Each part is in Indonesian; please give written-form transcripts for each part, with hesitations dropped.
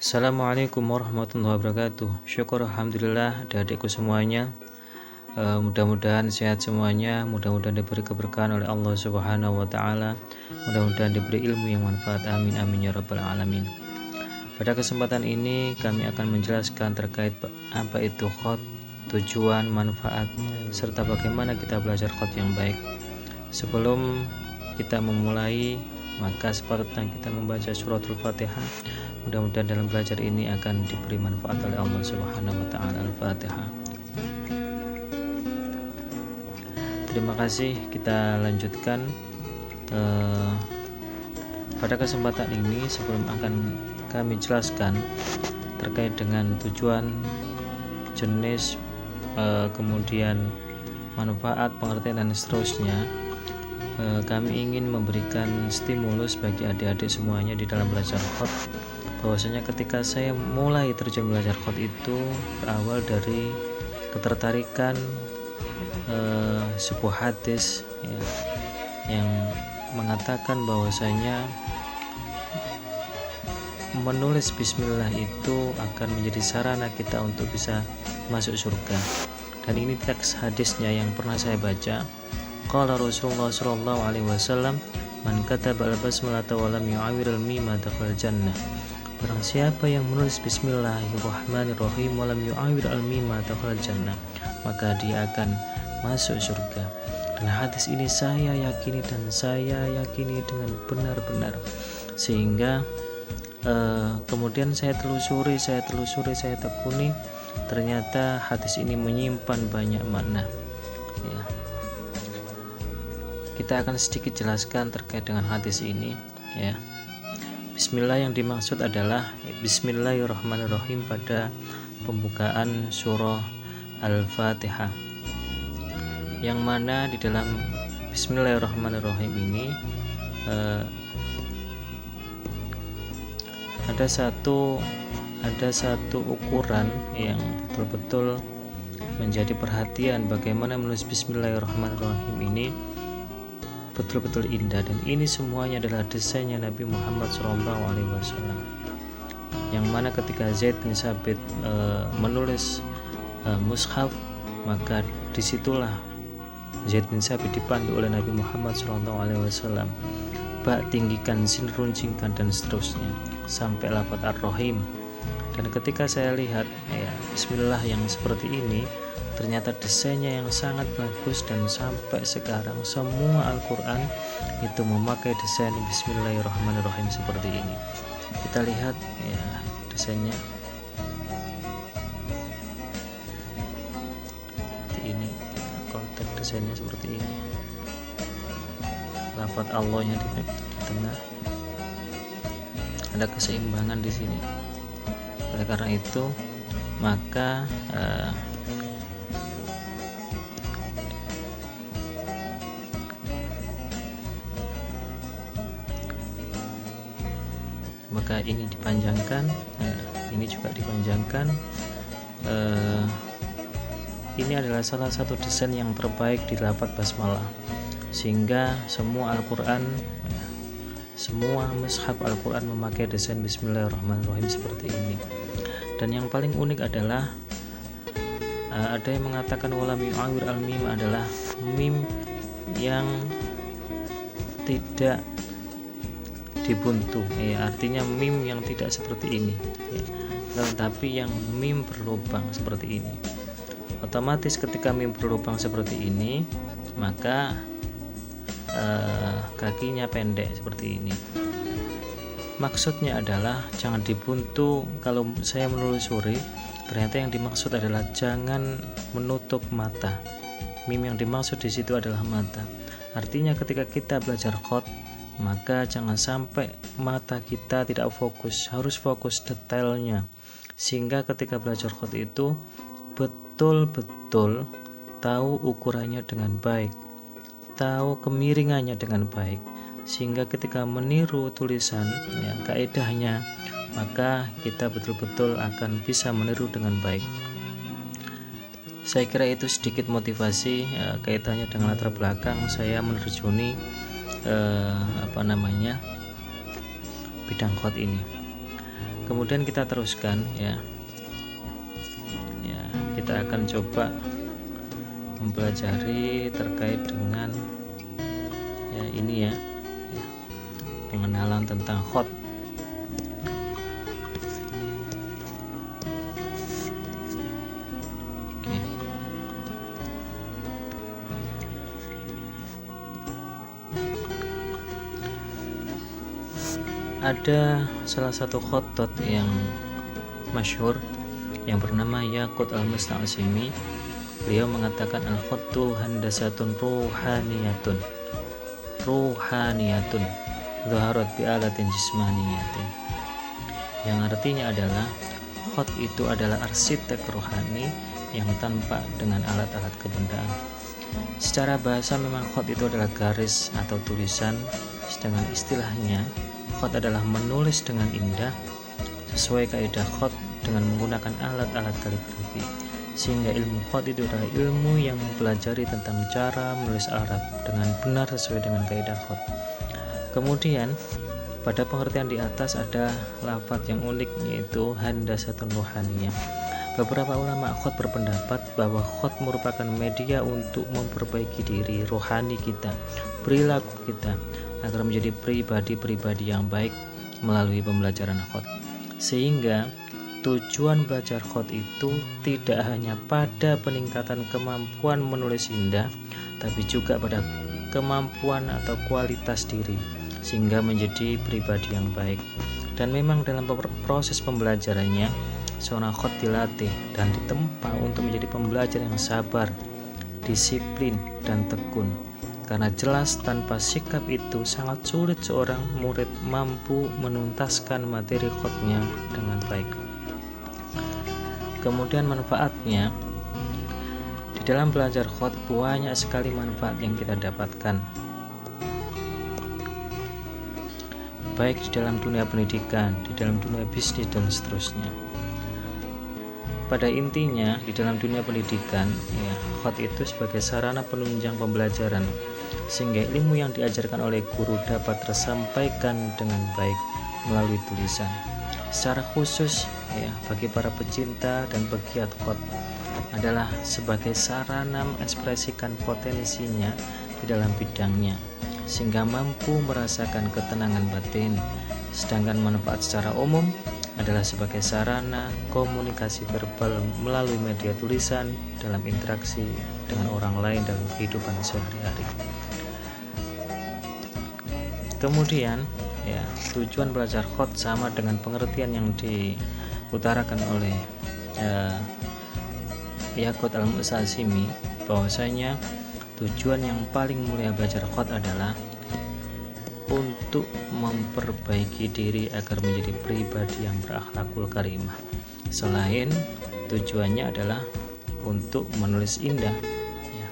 Assalamualaikum warahmatullahi wabarakatuh. Syukur alhamdulillah adik-adikku semuanya. Mudah-mudahan sehat semuanya, mudah-mudahan diberi keberkahan oleh Allah Subhanahu wa taala. Mudah-mudahan diberi ilmu yang manfaat. Amin amin ya rabbal alamin. Pada kesempatan ini kami akan menjelaskan terkait apa itu khot, tujuan, manfaat, serta bagaimana kita belajar khot yang baik. Sebelum kita memulai, maka sepatutnya kita membaca suratul Fatihah. Mudah-mudahan dalam belajar ini akan diberi manfaat oleh Allah Subhanahu wa taala. Al-Fatihah. Terima kasih, kita lanjutkan. Pada kesempatan ini sebelum akan kami jelaskan terkait dengan tujuan, jenis, kemudian manfaat, pengertian dan seterusnya, kami ingin memberikan stimulus bagi adik-adik semuanya di dalam belajar khot, bahwasanya ketika saya mulai terjun belajar khot itu berawal dari ketertarikan sebuah hadis ya, yang mengatakan bahwasanya menulis bismillah itu akan menjadi sarana kita untuk bisa masuk surga. Dan ini teks hadisnya yang pernah saya baca. Qala Rasulullah sallallahu alaihi wasallam, man kataba al-basmalata wa lam yu'awwir al-mima dakhala jannah. Barang siapa yang menulis bismillahirrahmanirrahim wa lam yu'awwir al-mima dakhala jannah, maka dia akan masuk surga. Dan hadis ini saya yakini dan saya yakini dengan benar-benar, sehingga kemudian saya telusuri, saya tekuni, ternyata hadis ini menyimpan banyak makna ya. Kita akan sedikit jelaskan terkait dengan hadis ini ya. Bismillah yang dimaksud adalah Bismillahirrahmanirrahim pada pembukaan surah Al-Fatihah, yang mana di dalam Bismillahirrahmanirrahim ini ada satu ukuran yang betul-betul menjadi perhatian, bagaimana menulis Bismillahirrahmanirrahim ini betul-betul indah. Dan ini semuanya adalah desainnya Nabi Muhammad SAW, yang mana ketika Zaid bin Sabit menulis mushaf, maka disitulah Zaid bin Sabit dipandu oleh Nabi Muhammad SAW, bak tinggikan, sin runcingkan, dan seterusnya sampai lafaz ar-rahim. Dan ketika saya lihat ya, bismillah yang seperti ini, ternyata desainnya yang sangat bagus, dan sampai sekarang semua Al-Quran itu memakai desain Bismillahirrahmanirrahim seperti ini. Kita lihat ya desainnya seperti ini, konteks desainnya seperti ini, lafaz Allahnya di tengah, ada keseimbangan di sini. Oleh karena itu maka ini dipanjangkan, ini juga dipanjangkan. Ini adalah salah satu desain yang terbaik di lafaz basmalah, sehingga semua Al-Quran, semua mushaf Al-Quran memakai desain Bismillahirrahmanirrahim seperti ini. Dan yang paling unik adalah ada yang mengatakan walam yu'awwir al-mim adalah mim yang tidak dibuntu ya, artinya mim yang tidak seperti ini ya, tetapi yang mim berlubang seperti ini. Otomatis ketika mim berlubang seperti ini, maka kakinya pendek seperti ini. Maksudnya adalah jangan dibuntu. Kalau saya menelusuri, ternyata yang dimaksud adalah jangan menutup mata. Mim yang dimaksud di situ adalah mata. Artinya ketika kita belajar khot, maka jangan sampai mata kita tidak fokus, harus fokus detailnya, sehingga ketika belajar khot itu betul-betul tahu ukurannya dengan baik, tahu kemiringannya dengan baik, sehingga ketika meniru tulisan ya, kaedahnya, maka kita betul-betul akan bisa meniru dengan baik. Saya kira itu sedikit motivasi kaitannya dengan latar belakang saya menerjuni bidang khot ini. Kemudian kita teruskan ya. Kita akan coba mempelajari terkait dengan ini ya, pengenalan tentang khat. Oke. Ada salah satu khattat yang masyhur yang bernama Yaqut al-Musta'simi. Beliau mengatakan al-khattu handasatun ruhaniyatun zaharat bi alatin jismaniyatin, yang artinya adalah khat itu adalah arsitek rohani yang tampak dengan alat-alat kebendaan. Secara bahasa memang khat itu adalah garis atau tulisan, sedangkan istilahnya khat adalah menulis dengan indah sesuai kaidah khat dengan menggunakan alat-alat kaligrafi, sehingga ilmu khat itu adalah ilmu yang mempelajari tentang cara menulis Arab dengan benar sesuai dengan kaidah khat. Kemudian pada pengertian di atas ada lafadz yang unik, yaitu handasatun ruhaniyah. Beberapa ulama khat berpendapat bahwa khat merupakan media untuk memperbaiki diri rohani kita, perilaku kita, agar menjadi pribadi-pribadi yang baik melalui pembelajaran khat. Sehingga tujuan belajar khat itu tidak hanya pada peningkatan kemampuan menulis indah, tapi juga pada kemampuan atau kualitas diri, sehingga menjadi pribadi yang baik. Dan memang dalam proses pembelajarannya, seorang khat dilatih dan ditempa untuk menjadi pembelajar yang sabar, disiplin, dan tekun. Karena jelas tanpa sikap itu sangat sulit seorang murid mampu menuntaskan materi khatnya dengan baik. Kemudian manfaatnya, di dalam belajar khat banyak sekali manfaat yang kita dapatkan, baik di dalam dunia pendidikan, di dalam dunia bisnis, dan seterusnya. Pada intinya di dalam dunia pendidikan ya, khat itu sebagai sarana penunjang pembelajaran, sehingga ilmu yang diajarkan oleh guru dapat tersampaikan dengan baik melalui tulisan. Secara khusus ya, bagi para pecinta dan pegiat khat adalah sebagai sarana mengekspresikan potensinya di dalam bidangnya, sehingga mampu merasakan ketenangan batin. Sedangkan manfaat secara umum adalah sebagai sarana komunikasi verbal melalui media tulisan dalam interaksi dengan orang lain dalam kehidupan sehari-hari. Kemudian ya, tujuan belajar khat sama dengan pengertian yang diutarakan oleh Yaqut al-Musta'simi, bahwasanya tujuan yang paling mulia belajar khat adalah untuk memperbaiki diri agar menjadi pribadi yang berakhlakul karimah. Selain tujuannya adalah untuk menulis indah ya,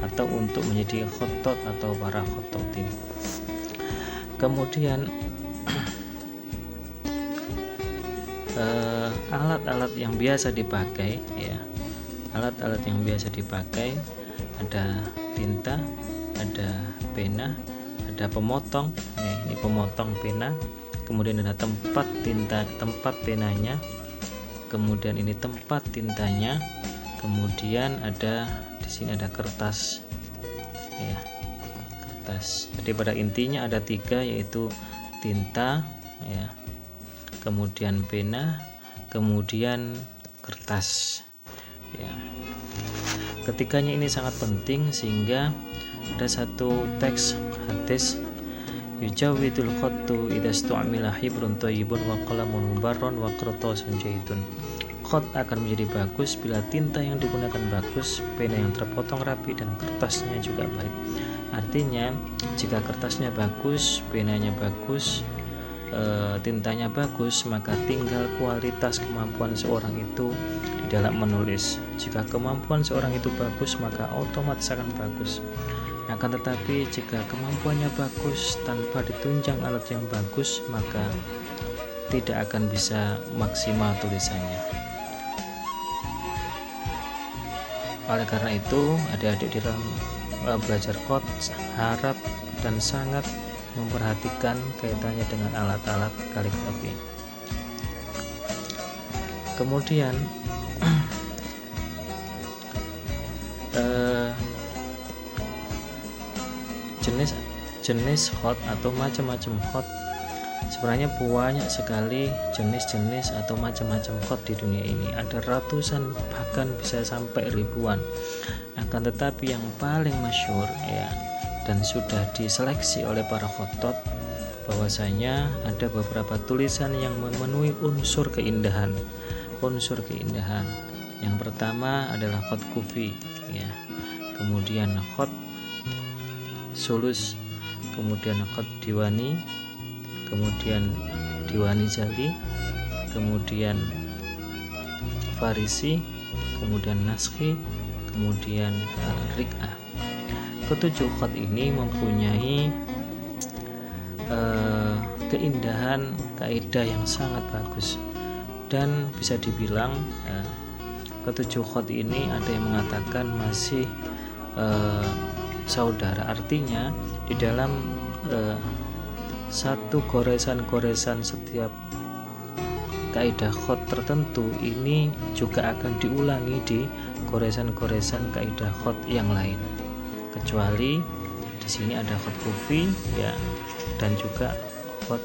atau untuk menjadi khattat atau para khattatin. Kemudian alat-alat yang biasa dipakai ya, alat-alat yang biasa dipakai ada tinta, ada pena, ada pemotong ya, ini pemotong pena, kemudian ada tempat tinta, tempat penanya, kemudian ini tempat tintanya, kemudian ada di sini ada kertas ya, kertas. Jadi pada intinya ada tiga, yaitu tinta ya, kemudian pena, kemudian kertas ya. Ketiganya ini sangat penting, sehingga ada satu teks hadis, yujawidul khattu idza stu'mila hibrun thayyibun wa qalamun mubarron wa qirtasun jaidun. Khat akan menjadi bagus bila tinta yang digunakan bagus, pena yang terpotong rapi, dan kertasnya juga baik. Artinya jika kertasnya bagus, penanya bagus, tintanya bagus, maka tinggal kualitas kemampuan seorang itu di dalam menulis. Jika kemampuan seorang itu bagus, maka otomatis akan bagus. Akan tetapi jika kemampuannya bagus tanpa ditunjang alat yang bagus, maka tidak akan bisa maksimal tulisannya. Oleh karena itu, adik-adik di dalam belajar khat harap dan sangat memperhatikan kaitannya dengan alat-alat kaligrafi. Kemudian jenis khat atau macam-macam khat, sebenarnya banyak sekali jenis-jenis atau macam-macam khat di dunia ini. Ada ratusan, bahkan bisa sampai ribuan. Akan tetapi yang paling masyhur ya, dan sudah diseleksi oleh para khattat, bahwasanya ada beberapa tulisan yang memenuhi unsur keindahan. Yang pertama adalah khat kufi ya, kemudian khat sulus, kemudian khat diwani, kemudian diwani jali, kemudian farisi, kemudian naskhi, kemudian rik'ah. Ketujuh khat ini mempunyai keindahan, kaidah yang sangat bagus, dan bisa dibilang ketujuh khat ini ada yang mengatakan masih saudara, artinya di dalam satu goresan-goresan setiap kaidah khat tertentu ini juga akan diulangi di goresan-goresan kaidah khat yang lain, kecuali di sini ada khat kufi ya, dan juga khat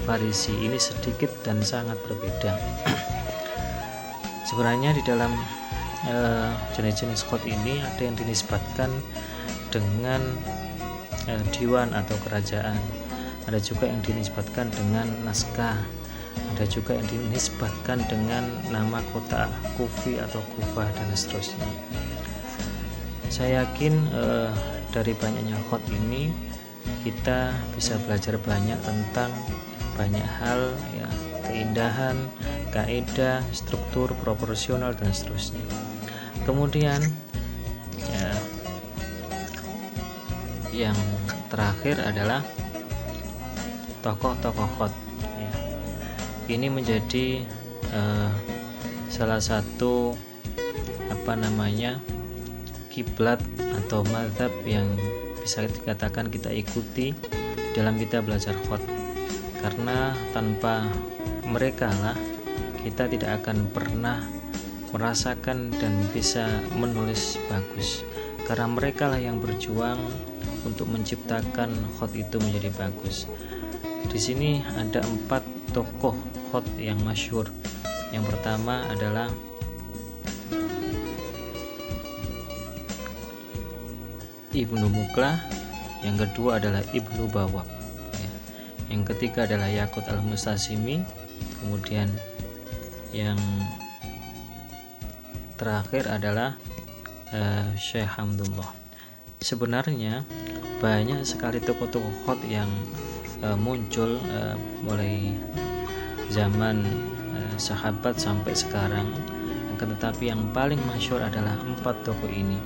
farisi. Ini sedikit dan sangat berbeda. Sebenarnya di dalam jenis-jenis khat ini ada yang dinisbatkan dengan diwan atau kerajaan, ada juga yang dinisbatkan dengan naskah, ada juga yang dinisbatkan dengan nama kota Kufi atau Kufah dan seterusnya. Saya yakin dari banyaknya khat ini kita bisa belajar banyak tentang banyak hal ya, keindahan, kaidah, struktur, proporsional dan seterusnya. Kemudian ya, yang terakhir adalah tokoh-tokoh khat ya. Ini menjadi salah satu kiblat atau mazhab yang bisa dikatakan kita ikuti dalam kita belajar khat, karena tanpa mereka lah kita tidak akan pernah merasakan dan bisa menulis bagus, karena mereka lah yang berjuang untuk menciptakan khat itu menjadi bagus. Di sini ada 4 tokoh khat yang masyhur. Yang pertama adalah Ibnu Muqlah, yang kedua adalah Ibnu Bawab ya. Yang ketiga adalah Yaqut al-Mustasimi, kemudian yang terakhir adalah Syekh Hamdullah. Sebenarnya banyak sekali tokoh-tokoh khat yang muncul mulai zaman sahabat sampai sekarang, akan tetapi yang paling masyhur adalah 4 tokoh ini,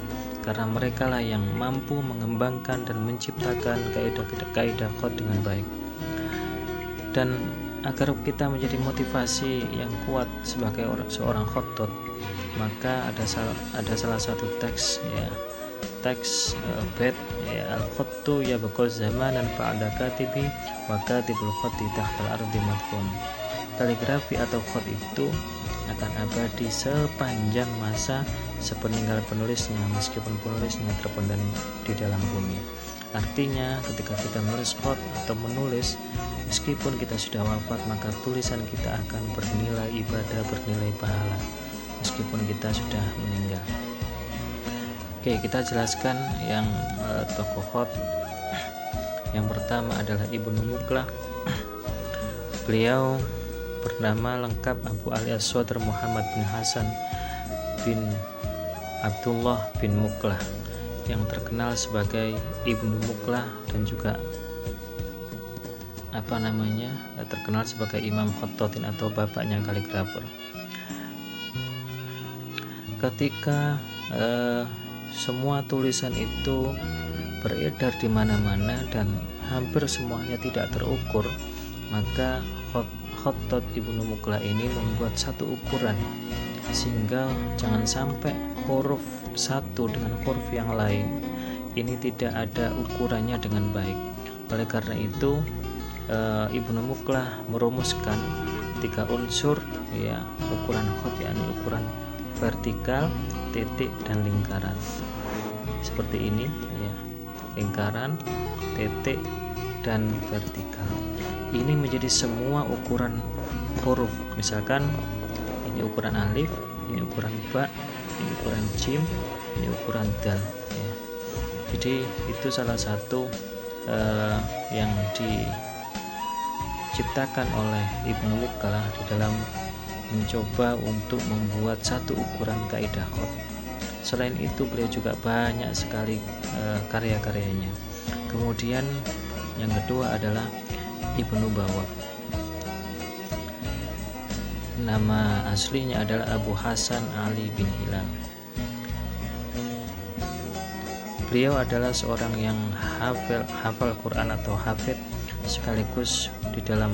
karena mereka lah yang mampu mengembangkan dan menciptakan kaidah khat dengan baik. Dan agar kita menjadi motivasi yang kuat sebagai seorang khattat, maka ada salah satu teks ya, teks bait ya, al-khattu ya baqal zamanan ba'da katibi wa katibul khatti tahtal ardi madfun. Kaligrafi atau khat itu akan abadi sepanjang masa sepeninggal penulisnya, meskipun penulisnya terpendam di dalam bumi. Artinya ketika kita menulis khat atau menulis, meskipun kita sudah wafat, maka tulisan kita akan bernilai ibadah, bernilai pahala meskipun kita sudah meninggal. Oke, kita jelaskan yang tokoh khat. Yang pertama adalah Ibnu Muqlah. Beliau bernama lengkap Abu Ali As-Sodr Muhammad bin Hasan bin Abdullah bin Muqlah, yang terkenal sebagai Ibnu Muqlah dan juga terkenal sebagai Imam Khattatin atau bapaknya kaligrafer. Ketika semua tulisan itu beredar di mana-mana dan hampir semuanya tidak terukur, maka Khattat Ibnu Muqlah ini membuat satu ukuran sehingga jangan sampai huruf satu dengan huruf yang lain ini tidak ada ukurannya dengan baik. Oleh karena itu Ibnu Muqlah merumuskan 3 unsur ya ukuran khot, yakni ukuran vertikal, titik, dan lingkaran. Seperti ini ya, lingkaran, titik, dan vertikal. Ini menjadi semua ukuran huruf. Misalkan ini ukuran alif, ini ukuran ba, ini ukuran jim, ini ukuran dal ya. Jadi itu salah satu yang diciptakan oleh Ibnu Mukalah di dalam mencoba untuk membuat satu ukuran kaidah khot. Selain itu beliau juga banyak sekali karya-karyanya. Kemudian yang kedua adalah Ibnu Bawab. Nama aslinya adalah Abu Hasan Ali bin Hilal. Beliau adalah seorang yang hafal Quran atau hafid, sekaligus di dalam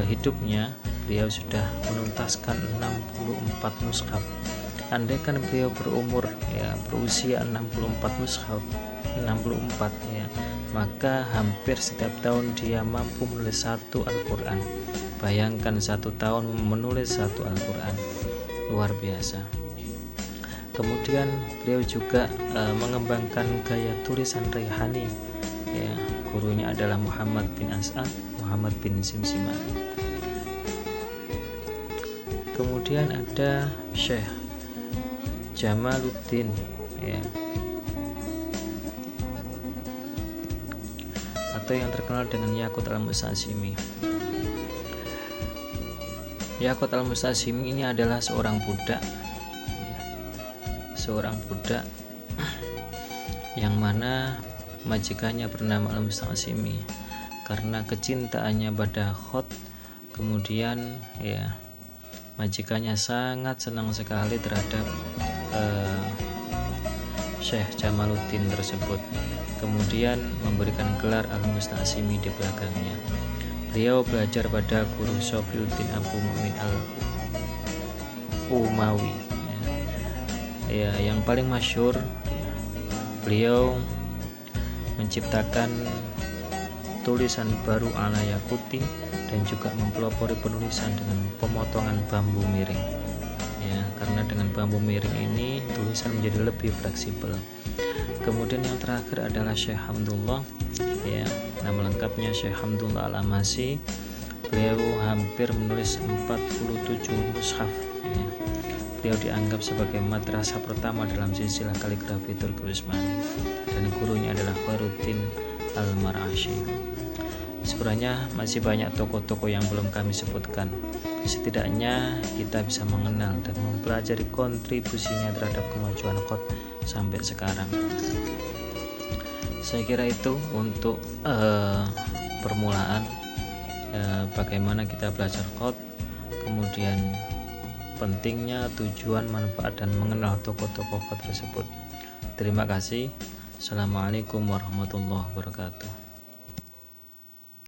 hidupnya beliau sudah menuntaskan 64 mushaf. Andaikan beliau berusia 64 mushaf, 64 ya, maka hampir setiap tahun dia mampu menulis satu Al-Quran. Bayangkan 1 tahun menulis satu Al-Quran, luar biasa. Kemudian beliau juga mengembangkan gaya tulisan Raihani ya, gurunya adalah Muhammad bin As'ad, Muhammad bin Simsiman. Kemudian ada Syekh Jamaluddin ya, atau yang terkenal dengan Yaqut al-Musta'simi. Yaqut al-Musta'simi ini adalah seorang budak yang mana majikannya bernama al-Musta'simi. Karena kecintaannya pada khot, kemudian ya majikannya sangat senang sekali terhadap Syekh Jamaluddin tersebut, kemudian memberikan gelar al-Musta'simi di belakangnya. Beliau belajar pada guru Sofiuddin Abu Mu'min al-Umawi ya, yang paling masyhur ya, beliau menciptakan tulisan baru ala Yaquti dan juga mempelopori penulisan dengan pemotongan bambu miring ya, karena dengan bambu miring ini tulisan menjadi lebih fleksibel. Kemudian yang terakhir adalah Syekh Hamdullah ya, nama lengkapnya Syekh Hamdullah Al-Amasi. Beliau hampir menulis 47 mushaf ya. Beliau dianggap sebagai madrasah pertama dalam silsilah kaligrafi Turki Utsmani dan gurunya adalah Khairuddin Al-Marashi. Sebenarnya masih banyak tokoh-tokoh yang belum kami sebutkan. Setidaknya kita bisa mengenal dan mempelajari kontribusinya terhadap kemajuan khot sampai sekarang. Saya kira itu untuk permulaan bagaimana kita belajar khot, kemudian pentingnya, tujuan, manfaat, dan mengenal tokoh-tokoh khot tersebut. Terima kasih. Assalamualaikum warahmatullahi wabarakatuh.